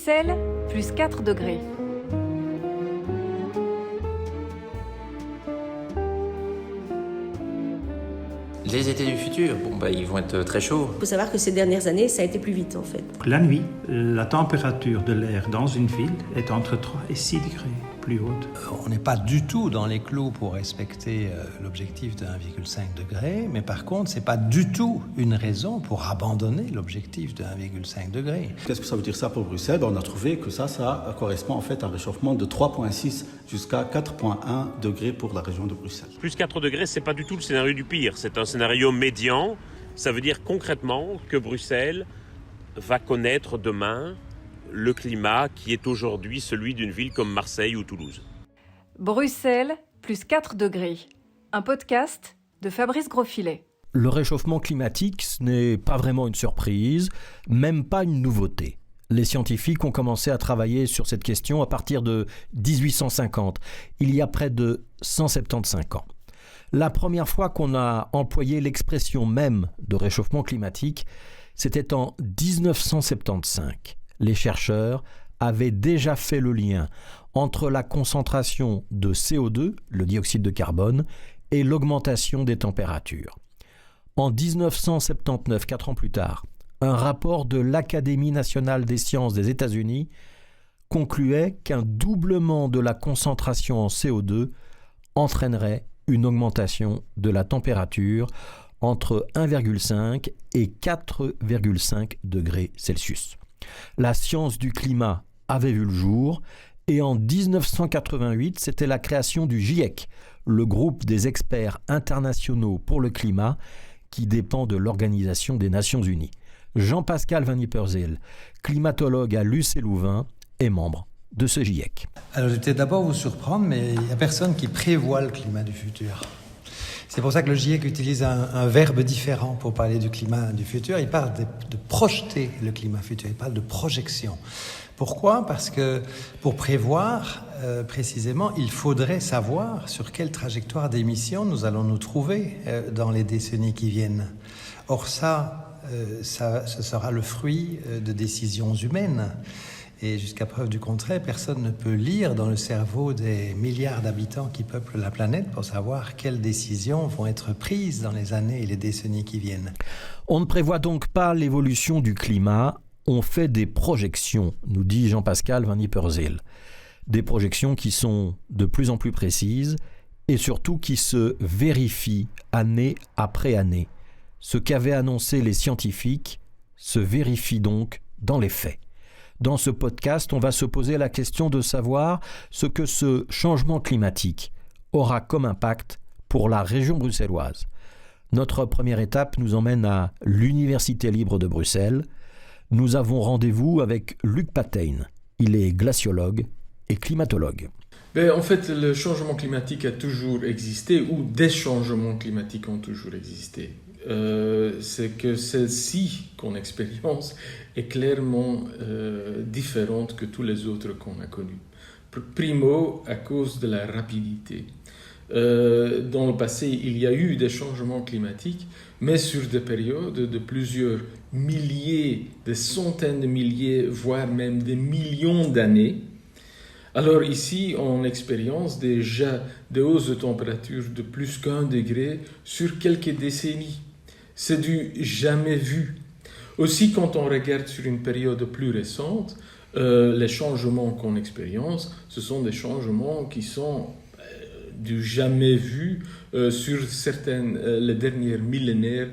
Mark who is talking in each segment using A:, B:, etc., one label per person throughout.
A: Bruxelles, plus 4 degrés.
B: Les étés du futur, ils vont être très chauds.
C: Il faut savoir que ces dernières années, ça a été plus vite en fait.
D: La nuit, la température de l'air dans une ville est entre 3 et 6 degrés plus haute.
E: On n'est pas du tout dans les clous pour respecter l'objectif de 1,5 degré, mais par contre, c'est pas du tout une raison pour abandonner l'objectif de 1,5 degré.
F: Qu'est-ce que ça veut dire ça pour Bruxelles ? On a trouvé que ça correspond en fait à un réchauffement de 3,6 jusqu'à 4,1 degrés pour la région de Bruxelles.
G: Plus 4 degrés, c'est pas du tout le scénario du pire, c'est un scénario médian. Ça veut dire concrètement que Bruxelles va connaître demain le climat qui est aujourd'hui celui d'une ville comme Marseille ou Toulouse.
A: Bruxelles, plus 4 degrés. Un podcast de Fabrice Grosfilet.
H: Le réchauffement climatique, ce n'est pas vraiment une surprise, même pas une nouveauté. Les scientifiques ont commencé à travailler sur cette question à partir de 1850, il y a près de 175 ans. La première fois qu'on a employé l'expression même de réchauffement climatique, c'était en 1975. Les chercheurs avaient déjà fait le lien entre la concentration de CO2, le dioxyde de carbone, et l'augmentation des températures. En 1979, 4 ans plus tard, un rapport de l'Académie nationale des sciences des États-Unis concluait qu'un doublement de la concentration en CO2 entraînerait une augmentation de la température entre 1,5 et 4,5 degrés Celsius. La science du climat avait vu le jour et en 1988, c'était la création du GIEC, le groupe des experts internationaux pour le climat qui dépend de l'Organisation des Nations Unies. Jean-Pascal Van Ypersele, climatologue à Luce et Louvain, est membre de ce GIEC.
E: Alors je vais peut-être d'abord vous surprendre, mais il n'y a personne qui prévoit le climat du futur. C'est pour ça que le GIEC utilise un verbe différent pour parler du climat du futur. Il parle de projeter le climat futur, il parle de projection. Pourquoi ? Parce que pour prévoir, précisément, il faudrait savoir sur quelle trajectoire d'émissions nous allons nous trouver dans les décennies qui viennent. Or ce sera le fruit de décisions humaines. Et jusqu'à preuve du contraire, personne ne peut lire dans le cerveau des milliards d'habitants qui peuplent la planète pour savoir quelles décisions vont être prises dans les années et les décennies qui viennent.
H: On ne prévoit donc pas l'évolution du climat, on fait des projections, nous dit Jean-Pascal Van Ypersele. Des projections qui sont de plus en plus précises et surtout qui se vérifient année après année. Ce qu'avaient annoncé les scientifiques se vérifie donc dans les faits. Dans ce podcast, on va se poser la question de savoir ce que ce changement climatique aura comme impact pour la région bruxelloise. Notre première étape nous emmène à l'Université libre de Bruxelles. Nous avons rendez-vous avec Luc Patein. Il est glaciologue et climatologue.
I: En fait, le changement climatique a toujours existé, ou des changements climatiques ont toujours existé. C'est que celle-ci qu'on expérimente est clairement différente que tous les autres qu'on a connus. Primo, à cause de la rapidité. Dans le passé, il y a eu des changements climatiques, mais sur des périodes de plusieurs milliers, des centaines de milliers, voire même des millions d'années. Alors ici, on expérience déjà des hausses de température de plus qu'1 degré sur quelques décennies. C'est du jamais vu. Aussi, quand on regarde sur une période plus récente, les changements qu'on expérience, ce sont des changements qui sont du jamais vu sur les derniers millénaires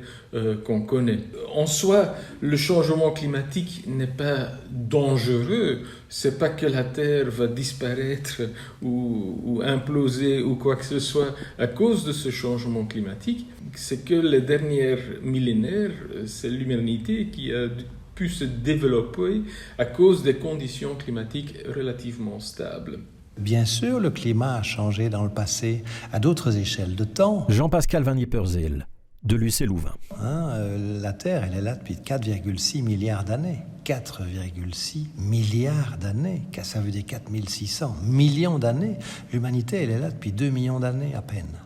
I: qu'on connaît. En soi, le changement climatique n'est pas dangereux. C'est pas que la Terre va disparaître ou imploser ou quoi que ce soit à cause de ce changement climatique. C'est que les derniers millénaires, c'est l'humanité qui a pu se développer à cause des conditions climatiques relativement stables.
E: Bien sûr, le climat a changé dans le passé à d'autres échelles de temps.
H: Jean-Pascal Van Ypersele, de Luce et Louvain.
E: La Terre, elle est là depuis 4,6 milliards d'années. 4,6 milliards d'années. Ça veut dire 4600 millions d'années. L'humanité, elle est là depuis 2 millions d'années à peine.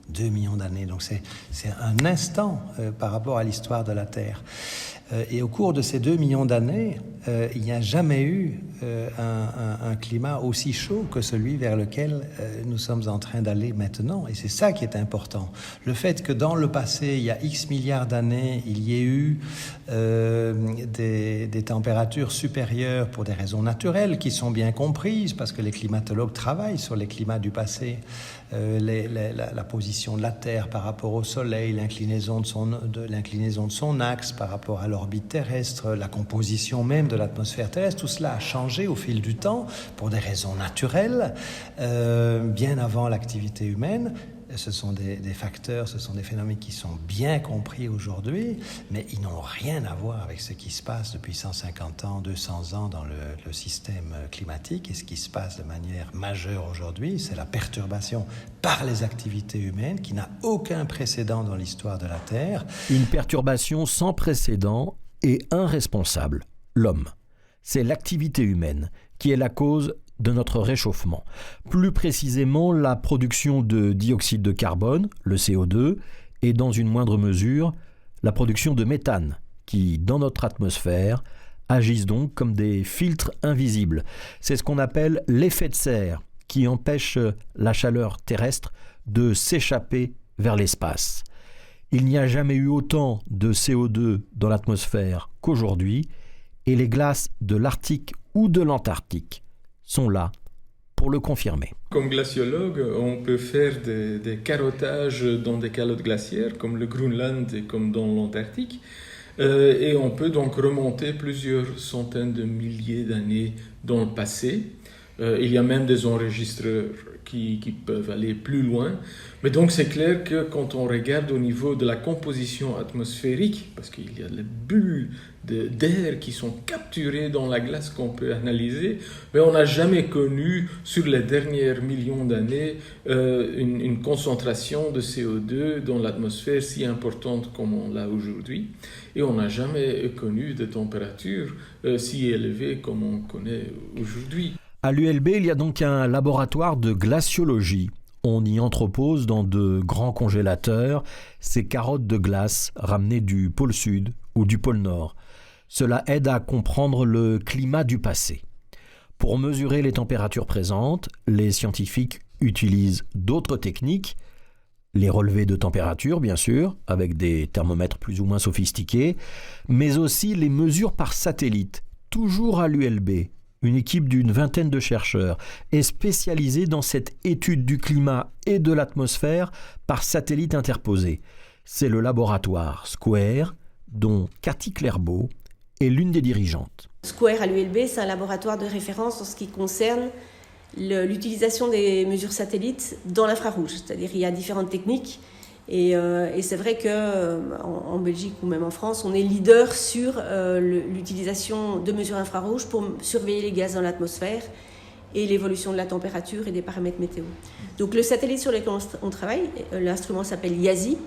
E: 2 millions d'années. Donc c'est un instant par rapport à l'histoire de la Terre. Et au cours de ces 2 millions d'années, il n'y a jamais eu un climat aussi chaud que celui vers lequel nous sommes en train d'aller maintenant. Et c'est ça qui est important. Le fait que dans le passé, il y a X milliards d'années, il y ait eu des températures supérieures pour des raisons naturelles qui sont bien comprises, parce que les climatologues travaillent sur les climats du passé, la position de la Terre par rapport au Soleil, l'inclinaison de son axe par rapport à l'orbite terrestre, la composition même de l'atmosphère terrestre, tout cela a changé au fil du temps pour des raisons naturelles, bien avant l'activité humaine. Ce sont des facteurs, ce sont des phénomènes qui sont bien compris aujourd'hui, mais ils n'ont rien à voir avec ce qui se passe depuis 150 ans, 200 ans dans le système climatique. Et ce qui se passe de manière majeure aujourd'hui, c'est la perturbation par les activités humaines qui n'a aucun précédent dans l'histoire de la Terre.
H: Une perturbation sans précédent et un responsable, l'homme. C'est l'activité humaine qui est la cause de notre réchauffement. Plus précisément, la production de dioxyde de carbone, le CO2, et dans une moindre mesure, la production de méthane, qui, dans notre atmosphère, agissent donc comme des filtres invisibles. C'est ce qu'on appelle l'effet de serre, qui empêche la chaleur terrestre de s'échapper vers l'espace. Il n'y a jamais eu autant de CO2 dans l'atmosphère qu'aujourd'hui, et les glaces de l'Arctique ou de l'Antarctique sont là pour le confirmer.
I: Comme glaciologue, on peut faire des carottages dans des calottes glaciaires, comme le Groenland et comme dans l'Antarctique, et on peut donc remonter plusieurs centaines de milliers d'années dans le passé. Il y a même des enregistreurs qui peuvent aller plus loin. Mais donc c'est clair que quand on regarde au niveau de la composition atmosphérique, parce qu'il y a des bulles d'air qui sont capturées dans la glace qu'on peut analyser, mais on n'a jamais connu sur les derniers millions d'années une concentration de CO2 dans l'atmosphère si importante comme on l'a aujourd'hui. Et on n'a jamais connu de température si élevée comme on connaît aujourd'hui.
H: À l'ULB, il y a donc un laboratoire de glaciologie. On y entrepose dans de grands congélateurs ces carottes de glace ramenées du pôle sud ou du pôle nord. Cela aide à comprendre le climat du passé. Pour mesurer les températures présentes, les scientifiques utilisent d'autres techniques, les relevés de température bien sûr, avec des thermomètres plus ou moins sophistiqués, mais aussi les mesures par satellite, toujours à l'ULB. Une équipe d'une vingtaine de chercheurs est spécialisée dans cette étude du climat et de l'atmosphère par satellite interposé. C'est le laboratoire Square, dont Cathy Clairbeau est l'une des dirigeantes.
C: Square à l'ULB, c'est un laboratoire de référence en ce qui concerne l'utilisation des mesures satellites dans l'infrarouge. C'est-à-dire qu'il y a différentes techniques. Et c'est vrai qu'en Belgique ou même en France, on est leader sur l'utilisation de mesures infrarouges pour surveiller les gaz dans l'atmosphère et l'évolution de la température et des paramètres météo. Donc le satellite sur lequel on travaille, l'instrument s'appelle YASI.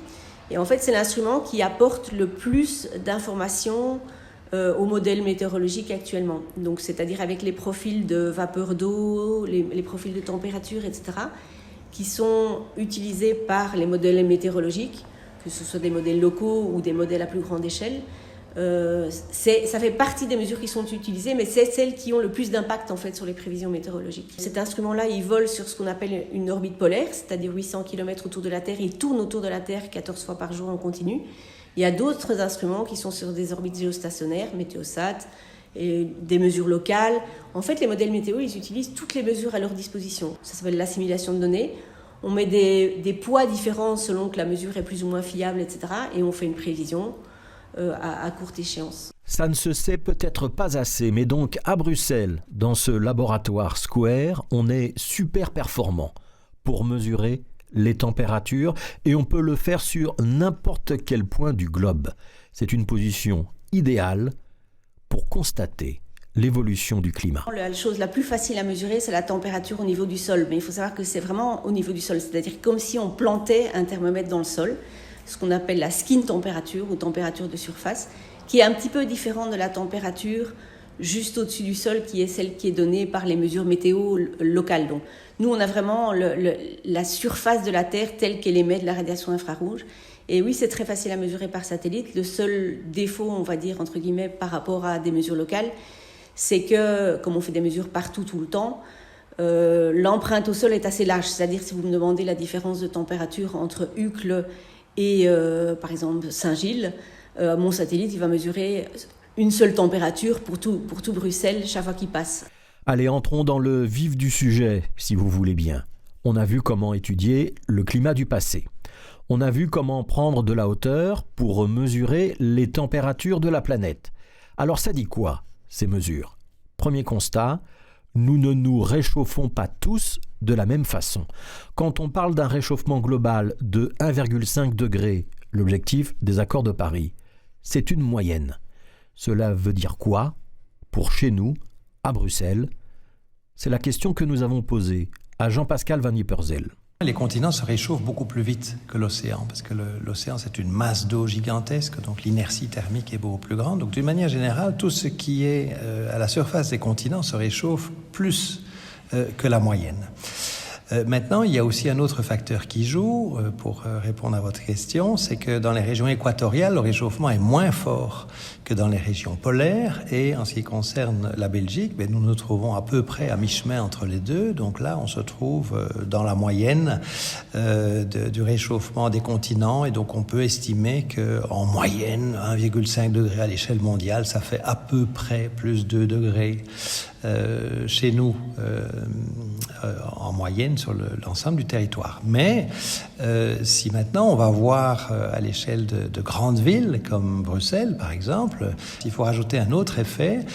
C: Et en fait, c'est l'instrument qui apporte le plus d'informations au modèle météorologique actuellement. Donc, c'est-à-dire avec les profils de vapeur d'eau, les profils de température, etc., qui sont utilisés par les modèles météorologiques, que ce soit des modèles locaux ou des modèles à plus grande échelle. Ça fait partie des mesures qui sont utilisées, mais c'est celles qui ont le plus d'impact en fait sur les prévisions météorologiques. Cet instrument-là, il vole sur ce qu'on appelle une orbite polaire, c'est-à-dire 800 km autour de la Terre. Il tourne autour de la Terre 14 fois par jour en continu. Il y a d'autres instruments qui sont sur des orbites géostationnaires, Météosat, et des mesures locales. En fait, les modèles météo, ils utilisent toutes les mesures à leur disposition. Ça s'appelle l'assimilation de données. On met des poids différents selon que la mesure est plus ou moins fiable, etc. Et on fait une prévision à courte échéance.
H: Ça ne se sait peut-être pas assez, mais donc à Bruxelles, dans ce laboratoire Square, on est super performant pour mesurer les températures et on peut le faire sur n'importe quel point du globe. C'est une position idéale pour constater l'évolution du climat.
C: La chose la plus facile à mesurer, c'est la température au niveau du sol. Mais il faut savoir que c'est vraiment au niveau du sol, c'est-à-dire comme si on plantait un thermomètre dans le sol, ce qu'on appelle la skin température ou température de surface, qui est un petit peu différente de la température juste au-dessus du sol, qui est celle qui est donnée par les mesures météo locales. Donc, nous, on a vraiment la surface de la Terre telle qu'elle émet de la radiation infrarouge. Et oui, c'est très facile à mesurer par satellite. Le seul défaut, on va dire, entre guillemets, par rapport à des mesures locales, c'est que, comme on fait des mesures partout, tout le temps, l'empreinte au sol est assez large. C'est-à-dire, si vous me demandez la différence de température entre Uccle et, par exemple, Saint-Gilles, mon satellite, il va mesurer une seule température pour tout Bruxelles chaque fois qu'il passe.
H: Allez, entrons dans le vif du sujet, si vous voulez bien. On a vu comment étudier le climat du passé. On a vu comment prendre de la hauteur pour mesurer les températures de la planète. Alors ça dit quoi, ces mesures ? Premier constat, nous ne nous réchauffons pas tous de la même façon. Quand on parle d'un réchauffement global de 1,5 degré, l'objectif des accords de Paris, c'est une moyenne. Cela veut dire quoi pour chez nous, à Bruxelles ? C'est la question que nous avons posée à Jean-Pascal Van Ypersel.
E: Les continents se réchauffent beaucoup plus vite que l'océan, parce que l'océan, c'est une masse d'eau gigantesque, donc l'inertie thermique est beaucoup plus grande. Donc d'une manière générale, tout ce qui est à la surface des continents se réchauffe plus que la moyenne. Maintenant, il y a aussi un autre facteur qui joue, pour répondre à votre question, c'est que dans les régions équatoriales, le réchauffement est moins fort que dans les régions polaires. Et en ce qui concerne la Belgique, nous nous trouvons à peu près à mi-chemin entre les deux. Donc là, on se trouve dans la moyenne du réchauffement des continents. Et donc, on peut estimer qu'en moyenne, 1,5 degré à l'échelle mondiale, ça fait à peu près plus 2 degrés chez nous, en moyenne sur l'ensemble du territoire. Mais si maintenant on va voir à l'échelle de grandes villes comme Bruxelles par exemple, il faut rajouter un autre effet,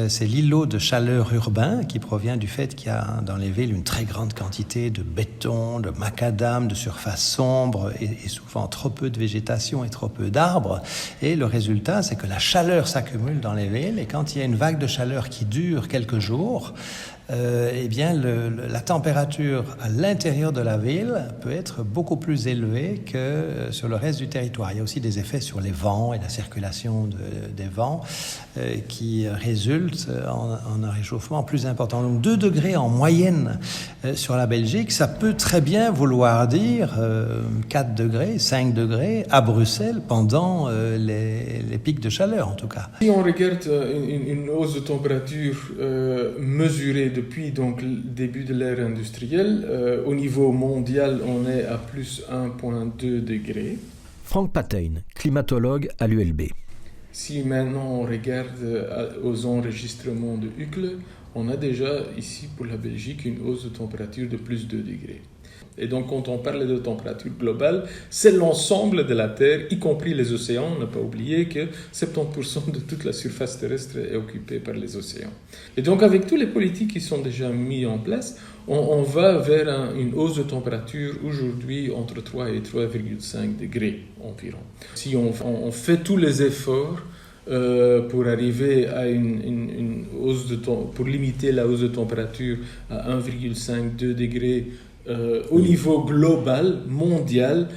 E: c'est l'îlot de chaleur urbain qui provient du fait qu'il y a dans les villes une très grande quantité de béton, de macadam, de surfaces sombres et souvent trop peu de végétation et trop peu d'arbres. Et le résultat, c'est que la chaleur s'accumule dans les villes et quand il y a une vague de chaleur qui dure quelques jours, eh bien la température à l'intérieur de la ville peut être beaucoup plus élevée que sur le reste du territoire. Il y a aussi des effets sur les vents et la circulation des vents qui résultent en un réchauffement plus important. Donc 2 degrés en moyenne sur la Belgique, ça peut très bien vouloir dire 4 degrés, 5 degrés à Bruxelles pendant les pics de chaleur en tout cas.
I: Si on regarde une hausse de température mesurée depuis donc, le début de l'ère industrielle, au niveau mondial, on est à plus 1,2 degrés.
H: Frank Patein, climatologue à l'ULB.
I: Si maintenant on regarde aux enregistrements de Uccle, on a déjà ici pour la Belgique une hausse de température de plus 2 degrés. Et donc quand on parle de température globale, c'est l'ensemble de la Terre, y compris les océans. On n'a pas oublié que 70% de toute la surface terrestre est occupée par les océans. Et donc avec toutes les politiques qui sont déjà mises en place, on va vers une hausse de température aujourd'hui entre 3 et 3,5 degrés environ. Si on fait tous les efforts pour arriver à une hausse pour limiter la hausse de température à 1,5-2 degrés au niveau global, mondial,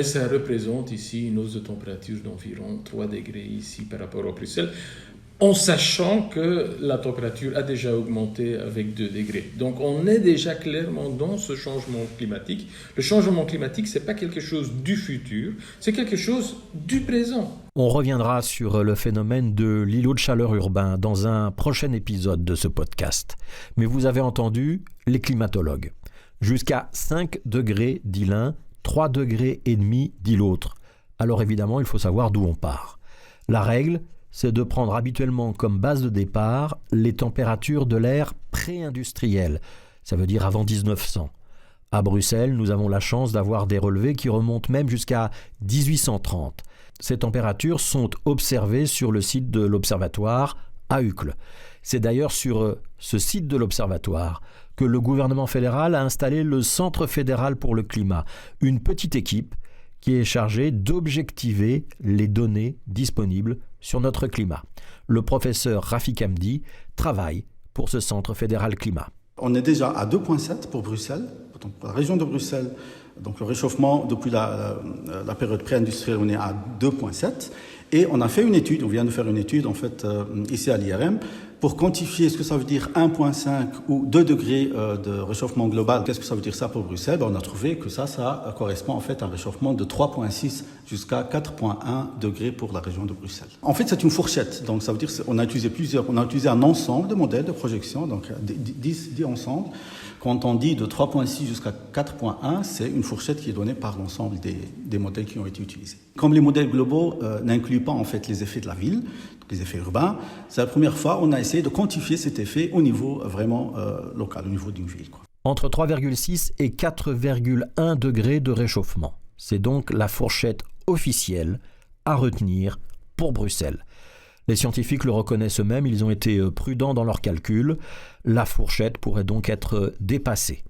I: ça représente ici une hausse de température d'environ 3 degrés ici par rapport à Bruxelles, en sachant que la température a déjà augmenté avec 2 degrés. Donc on est déjà clairement dans ce changement climatique. Le changement climatique, ce n'est pas quelque chose du futur, c'est quelque chose du présent.
H: On reviendra sur le phénomène de l'îlot de chaleur urbain dans un prochain épisode de ce podcast. Mais vous avez entendu les climatologues. Jusqu'à 5 degrés, dit l'un, 3 degrés et demi, dit l'autre. Alors évidemment, il faut savoir d'où on part. La règle, c'est de prendre habituellement comme base de départ les températures de l'ère pré-industrielle, ça veut dire avant 1900. À Bruxelles, nous avons la chance d'avoir des relevés qui remontent même jusqu'à 1830. Ces températures sont observées sur le site de l'observatoire à Uccle. C'est d'ailleurs sur ce site de l'observatoire que le gouvernement fédéral a installé le Centre fédéral pour le climat, une petite équipe qui est chargée d'objectiver les données disponibles sur notre climat. Le professeur Rafik Hamdi travaille pour ce Centre fédéral climat.
F: On est déjà à 2,7 pour Bruxelles, donc pour la région de Bruxelles. Donc le réchauffement depuis la période pré-industrielle, on est à 2,7. Et on a fait une étude, on vient de faire une étude en fait ici à l'IRM, Pour quantifier ce que ça veut dire 1,5 ou 2 degrés de réchauffement global, qu'est-ce que ça veut dire ça pour Bruxelles? On a trouvé que ça correspond en fait à un réchauffement de 3,6 jusqu'à 4,1 degrés pour la région de Bruxelles. En fait, c'est une fourchette, donc ça veut dire qu'on a utilisé un ensemble de modèles de projection, donc 10 ensembles. Quand on dit de 3,6 jusqu'à 4,1, c'est une fourchette qui est donnée par l'ensemble des modèles qui ont été utilisés. Comme les modèles globaux n'incluent pas en fait les effets de la ville, les effets urbains, c'est la première fois qu'on a essayé de quantifier cet effet au niveau vraiment local, au niveau d'une ville, quoi.
H: Entre 3,6 et 4,1 degrés de réchauffement. C'est donc la fourchette officielle à retenir pour Bruxelles. Les scientifiques le reconnaissent eux-mêmes, ils ont été prudents dans leurs calculs. La fourchette pourrait donc être dépassée.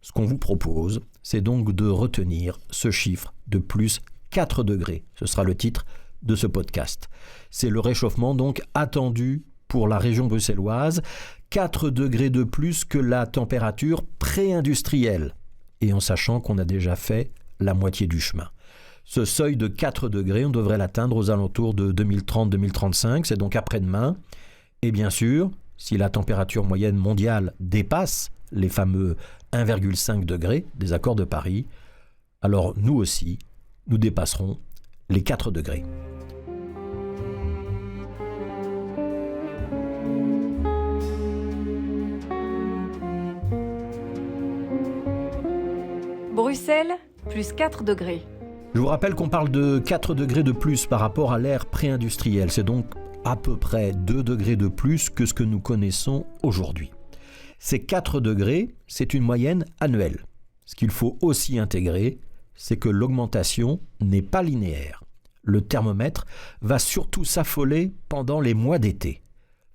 H: Ce qu'on vous propose, c'est donc de retenir ce chiffre de plus 4 degrés. Ce sera le titre de ce podcast. C'est le réchauffement donc attendu pour la région bruxelloise, 4 degrés de plus que la température pré-industrielle, et en sachant qu'on a déjà fait la moitié du chemin. Ce seuil de 4 degrés, on devrait l'atteindre aux alentours de 2030-2035, c'est donc après-demain. Et bien sûr, si la température moyenne mondiale dépasse les fameux 1,5 degrés des accords de Paris, alors nous aussi, nous dépasserons les 4 degrés.
A: Bruxelles, plus 4 degrés.
H: Je vous rappelle qu'on parle de 4 degrés de plus par rapport à l'ère pré-industrielle. C'est donc à peu près 2 degrés de plus que ce que nous connaissons aujourd'hui. Ces 4 degrés, c'est une moyenne annuelle. Ce qu'il faut aussi intégrer, c'est que l'augmentation n'est pas linéaire. Le thermomètre va surtout s'affoler pendant les mois d'été.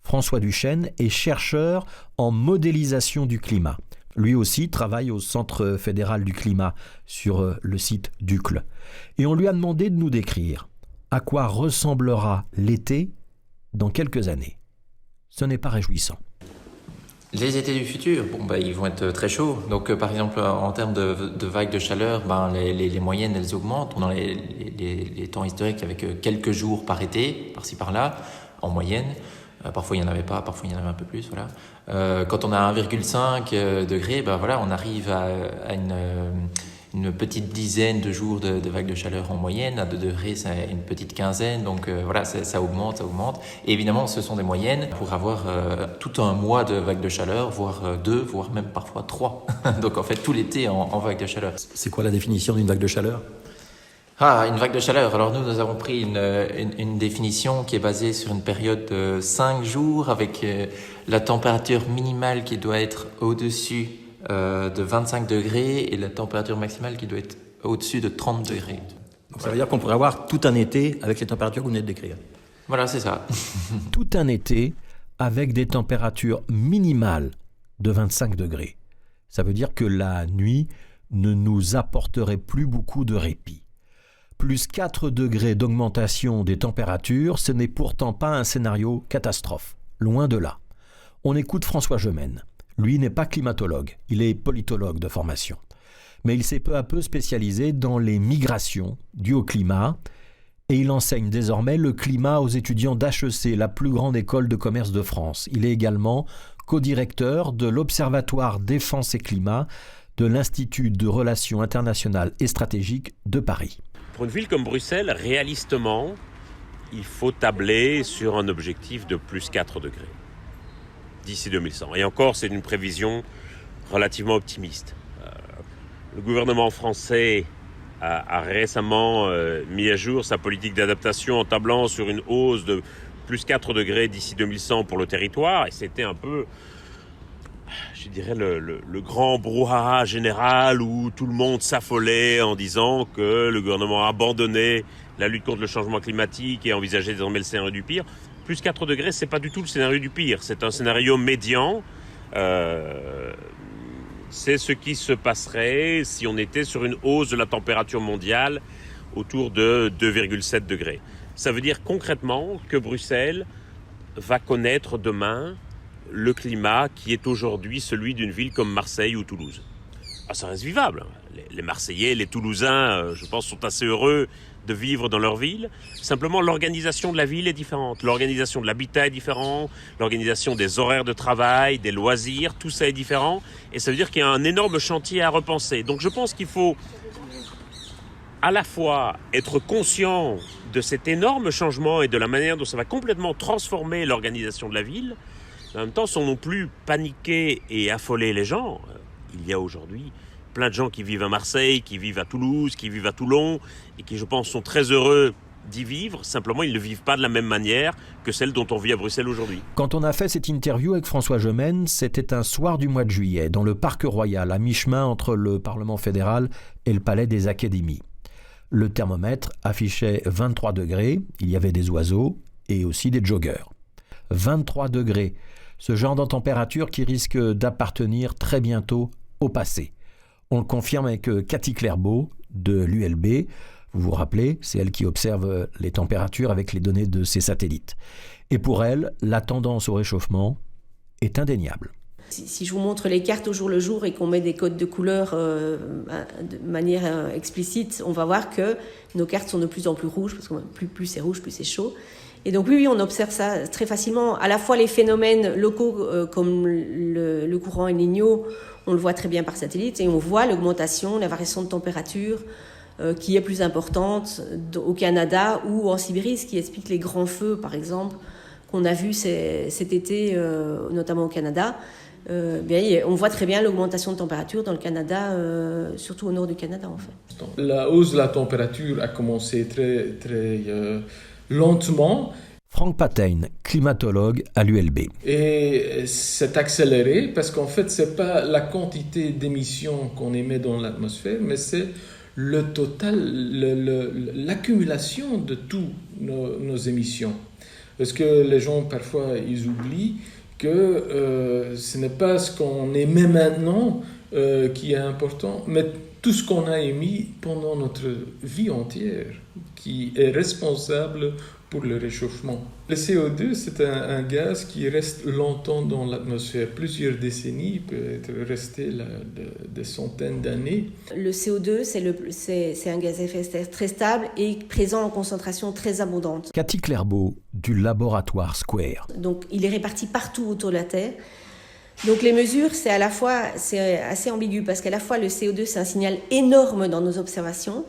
H: François Duchesne est chercheur en modélisation du climat. Lui aussi travaille au Centre fédéral du climat sur le site d'Uccle. Et on lui a demandé de nous décrire à quoi ressemblera l'été dans quelques années. Ce n'est pas réjouissant.
B: Les étés du futur, ils vont être très chauds. Donc, par exemple, en termes de vagues de chaleur, les moyennes, elles augmentent. Dans les temps historiques, avec quelques jours par été, par-ci par-là, en moyenne. Parfois, il n'y en avait pas, parfois, il y en avait un peu plus. Voilà. Quand on a 1,5 degré, on arrive à une petite dizaine de jours de vagues de chaleur en moyenne. À 2 degrés, c'est une petite quinzaine. Donc ça augmente. Et évidemment, ce sont des moyennes pour avoir tout un mois de vagues de chaleur, voire 2, voire même parfois 3. Donc en fait, tout l'été en vagues de chaleur.
H: C'est quoi la définition d'une vague de chaleur ?
B: Une vague de chaleur. Alors nous avons pris une définition qui est basée sur une période de 5 jours avec la température minimale qui doit être au-dessus de 25 degrés et la température maximale qui doit être au-dessus de 30 degrés.
J: Donc ça veut dire qu'on pourrait avoir tout un été avec les températures que vous venez de décrire.
B: Voilà, c'est ça.
H: Tout un été avec des températures minimales de 25 degrés. Ça veut dire que la nuit ne nous apporterait plus beaucoup de répit. Plus 4 degrés d'augmentation des températures, ce n'est pourtant pas un scénario catastrophe. Loin de là. On écoute François Gemène. Lui n'est pas climatologue, il est politologue de formation. Mais il s'est peu à peu spécialisé dans les migrations dues au climat et il enseigne désormais le climat aux étudiants d'HEC, la plus grande école de commerce de France. Il est également co-directeur de l'Observatoire Défense et Climat de l'Institut de Relations internationales et stratégiques de Paris.
G: Pour une ville comme Bruxelles, réalistement, il faut tabler sur un objectif de plus 4 degrés d'ici 2100. Et encore, c'est une prévision relativement optimiste. Le gouvernement français a récemment mis à jour sa politique d'adaptation en tablant sur une hausse de plus 4 degrés d'ici 2100 pour le territoire. Et c'était un peu, je dirais, le grand brouhaha général où tout le monde s'affolait en disant que le gouvernement a abandonné la lutte contre le changement climatique et envisageait désormais le scénario du pire. Plus 4 degrés, c'est pas du tout le scénario du pire. C'est un scénario médian. C'est ce qui se passerait si on était sur une hausse de la température mondiale autour de 2,7 degrés. Ça veut dire concrètement que Bruxelles va connaître demain le climat qui est aujourd'hui celui d'une ville comme Marseille ou Toulouse. ça reste vivable. Les Marseillais, les Toulousains, je pense, sont assez heureux de vivre dans leur ville. Simplement, l'organisation de la ville est différente. L'organisation de l'habitat est différente. L'organisation des horaires de travail, des loisirs, tout ça est différent. Et ça veut dire qu'il y a un énorme chantier à repenser. Donc je pense qu'il faut à la fois être conscient de cet énorme changement et de la manière dont ça va complètement transformer l'organisation de la ville. En même temps, sans non plus paniquer et affoler les gens. Il y a aujourd'hui plein de gens qui vivent à Marseille, qui vivent à Toulouse, qui vivent à Toulon et qui, je pense, sont très heureux d'y vivre. Simplement, ils ne vivent pas de la même manière que celle dont on vit à Bruxelles aujourd'hui.
H: Quand on a fait cette interview avec François Gemène, c'était un soir du mois de juillet, dans le Parc Royal, à mi-chemin entre le Parlement fédéral et le Palais des Académies. Le thermomètre affichait 23 degrés, il y avait des oiseaux et aussi des joggeurs. 23 degrés, ce genre de température qui risque d'appartenir très bientôt au passé. On le confirme avec Cathy Clairbeau de l'ULB. Vous vous rappelez, c'est elle qui observe les températures avec les données de ses satellites. Et pour elle, la tendance au réchauffement est indéniable.
C: Si je vous montre les cartes au jour le jour et qu'on met des codes de couleurs de manière explicite, on va voir que nos cartes sont de plus en plus rouges, parce que plus c'est rouge, plus c'est chaud. Et donc oui, on observe ça très facilement. À la fois les phénomènes locaux comme le courant El Niño, on le voit très bien par satellite, et on voit l'augmentation, la variation de température qui est plus importante au Canada ou en Sibérie, ce qui explique les grands feux, par exemple, qu'on a vus cet été, notamment au Canada. On voit très bien l'augmentation de température dans le Canada, surtout au nord du Canada, en fait.
I: La hausse de la température a commencé très lentement.
H: Franck Patein, climatologue à l'ULB.
I: Et c'est accéléré parce qu'en fait, ce n'est pas la quantité d'émissions qu'on émet dans l'atmosphère, mais c'est le total, l'accumulation de toutes nos émissions. Parce que les gens, parfois, ils oublient que ce n'est pas ce qu'on émet maintenant qui est important, mais tout ce qu'on a émis pendant notre vie entière qui est responsable pour le réchauffement. Le CO2, c'est un gaz qui reste longtemps dans l'atmosphère, plusieurs décennies, peut-être rester là des centaines d'années.
C: Le CO2, c'est un gaz à effet de serre très stable et présent en concentration très abondante.
H: Cathy Clairbeau, du laboratoire Square.
C: Donc, il est réparti partout autour de la Terre. Donc, les mesures, c'est assez ambigu, parce qu'à la fois, le CO2, c'est un signal énorme dans nos observations,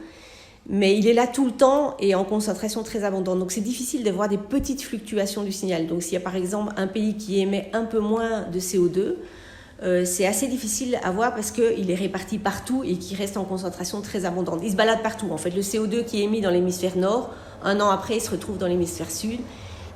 C: mais il est là tout le temps et en concentration très abondante. Donc c'est difficile de voir des petites fluctuations du signal. Donc s'il y a par exemple un pays qui émet un peu moins de CO2, c'est assez difficile à voir parce qu'il est réparti partout et qu'il reste en concentration très abondante. Il se balade partout. En fait, le CO2 qui est émis dans l'hémisphère nord, un an après, il se retrouve dans l'hémisphère sud.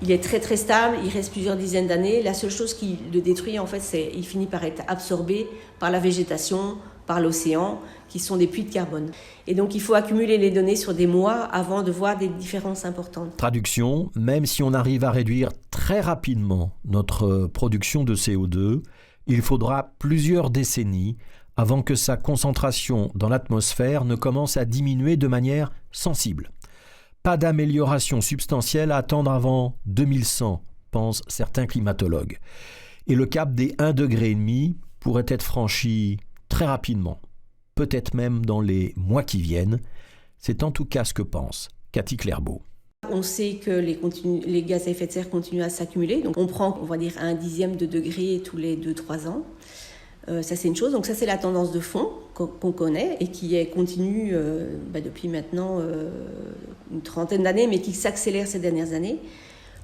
C: Il est très très stable, il reste plusieurs dizaines d'années. La seule chose qui le détruit, en fait, c'est qu'il finit par être absorbé par la végétation, par l'océan, qui sont des puits de carbone. Et donc il faut accumuler les données sur des mois avant de voir des différences importantes.
H: Traduction, même si on arrive à réduire très rapidement notre production de CO2, il faudra plusieurs décennies avant que sa concentration dans l'atmosphère ne commence à diminuer de manière sensible. Pas d'amélioration substantielle à attendre avant 2100, pensent certains climatologues. Et le cap des 1,5 degré pourrait être franchi très rapidement, peut-être même dans les mois qui viennent. C'est en tout cas ce que pense Cathy Clairbeau.
C: On sait que les gaz à effet de serre continuent à s'accumuler. Donc on prend, on va dire, 1/10 de degré tous les 2-3 ans. Ça, c'est une chose. Donc ça, c'est la tendance de fond qu'on connaît et qui est continue depuis maintenant une trentaine d'années, mais qui s'accélère ces dernières années.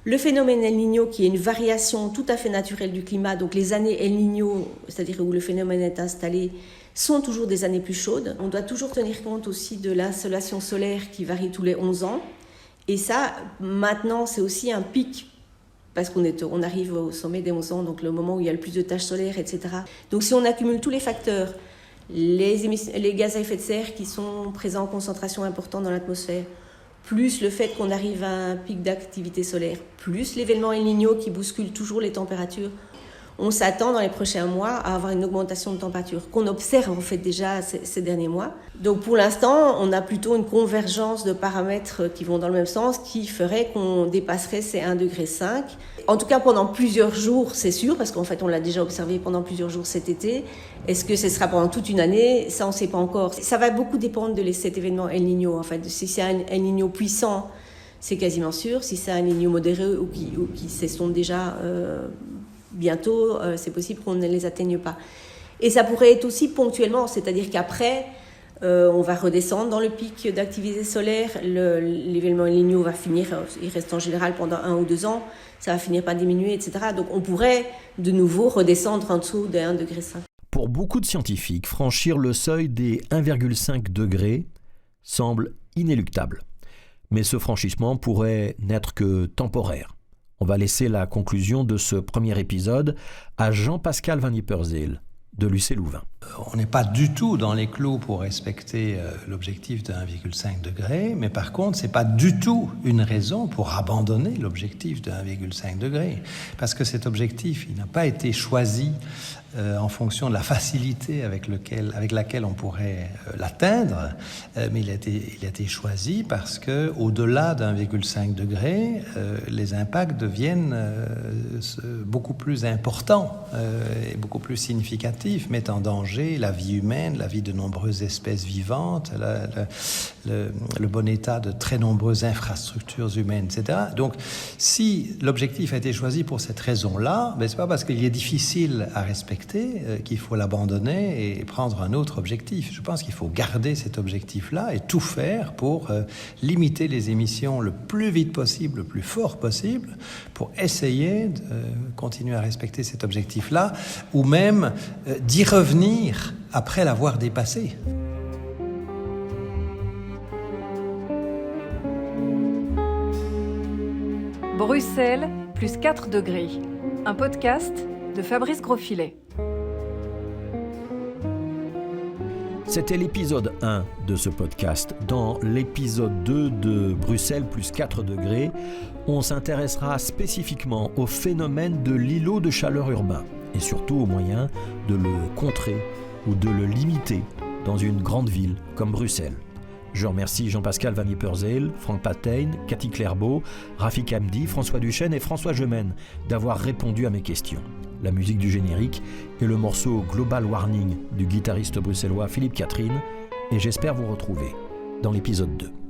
C: Le phénomène El Niño, qui est une variation tout à fait naturelle du climat, donc les années El Niño, c'est-à-dire où le phénomène est installé, sont toujours des années plus chaudes. On doit toujours tenir compte aussi de l'insolation solaire qui varie tous les 11 ans. Et ça, maintenant, c'est aussi un pic, parce qu'on arrive au sommet des 11 ans, donc le moment où il y a le plus de taches solaires, etc. Donc si on accumule tous les facteurs, les gaz à effet de serre qui sont présents en concentration importante dans l'atmosphère, plus le fait qu'on arrive à un pic d'activité solaire, plus l'événement El Niño qui bouscule toujours les températures, on s'attend dans les prochains mois à avoir une augmentation de température qu'on observe en fait déjà ces derniers mois. Donc pour l'instant, on a plutôt une convergence de paramètres qui vont dans le même sens, qui ferait qu'on dépasserait ces 1,5 degré. En tout cas pendant plusieurs jours, c'est sûr, parce qu'en fait on l'a déjà observé pendant plusieurs jours cet été. Est-ce que ce sera pendant toute une année? Ça on ne sait pas encore. Ça va beaucoup dépendre de cet événement El Niño en fait. Si c'est un El Niño puissant, c'est quasiment sûr. Si c'est un El Niño modéré ou qui s'estompe déjà bientôt, c'est possible qu'on ne les atteigne pas. Et ça pourrait être aussi ponctuellement, c'est-à-dire qu'après, on va redescendre dans le pic d'activité solaire. L'événement El Niño va finir, il reste en général pendant 1 ou 2 ans, ça va finir par diminuer, etc. Donc on pourrait de nouveau redescendre en dessous de 1,5 degré.
H: Pour beaucoup de scientifiques, franchir le seuil des 1,5 degrés semble inéluctable. Mais ce franchissement pourrait n'être que temporaire. On va laisser la conclusion de ce premier épisode à Jean-Pascal Van Ypersele de l'UC Louvain.
E: On n'est pas du tout dans les clous pour respecter l'objectif de 1,5 degré, mais par contre, ce n'est pas du tout une raison pour abandonner l'objectif de 1,5 degré. Parce que cet objectif, il n'a pas été choisi en fonction de la facilité avec laquelle on pourrait l'atteindre, mais il a été choisi parce que au-delà d'1,5 degré, les impacts deviennent beaucoup plus importants et beaucoup plus significatifs, mettant en danger la vie humaine, la vie de nombreuses espèces vivantes, le bon état de très nombreuses infrastructures humaines, etc. Donc, si l'objectif a été choisi pour cette raison-là, c'est pas parce qu'il est difficile à respecter qu'il faut l'abandonner et prendre un autre objectif. Je pense qu'il faut garder cet objectif-là et tout faire pour limiter les émissions le plus vite possible, le plus fort possible, pour essayer de continuer à respecter cet objectif-là, ou même d'y revenir après l'avoir dépassé.
A: Bruxelles, plus 4 degrés. Un podcast de Fabrice Grosfilet.
H: C'était l'épisode 1 de ce podcast. Dans l'épisode 2 de Bruxelles plus 4 degrés, on s'intéressera spécifiquement au phénomène de l'îlot de chaleur urbain et surtout aux moyens de le contrer ou de le limiter dans une grande ville comme Bruxelles. Je remercie Jean-Pascal Van Ypersele, Franck Patein, Cathy Clairbeau, Rafik Hamdi, François Duchesne et François Gemène d'avoir répondu à mes questions. La musique du générique est le morceau Global Warning du guitariste bruxellois Philippe Catherine et j'espère vous retrouver dans l'épisode 2.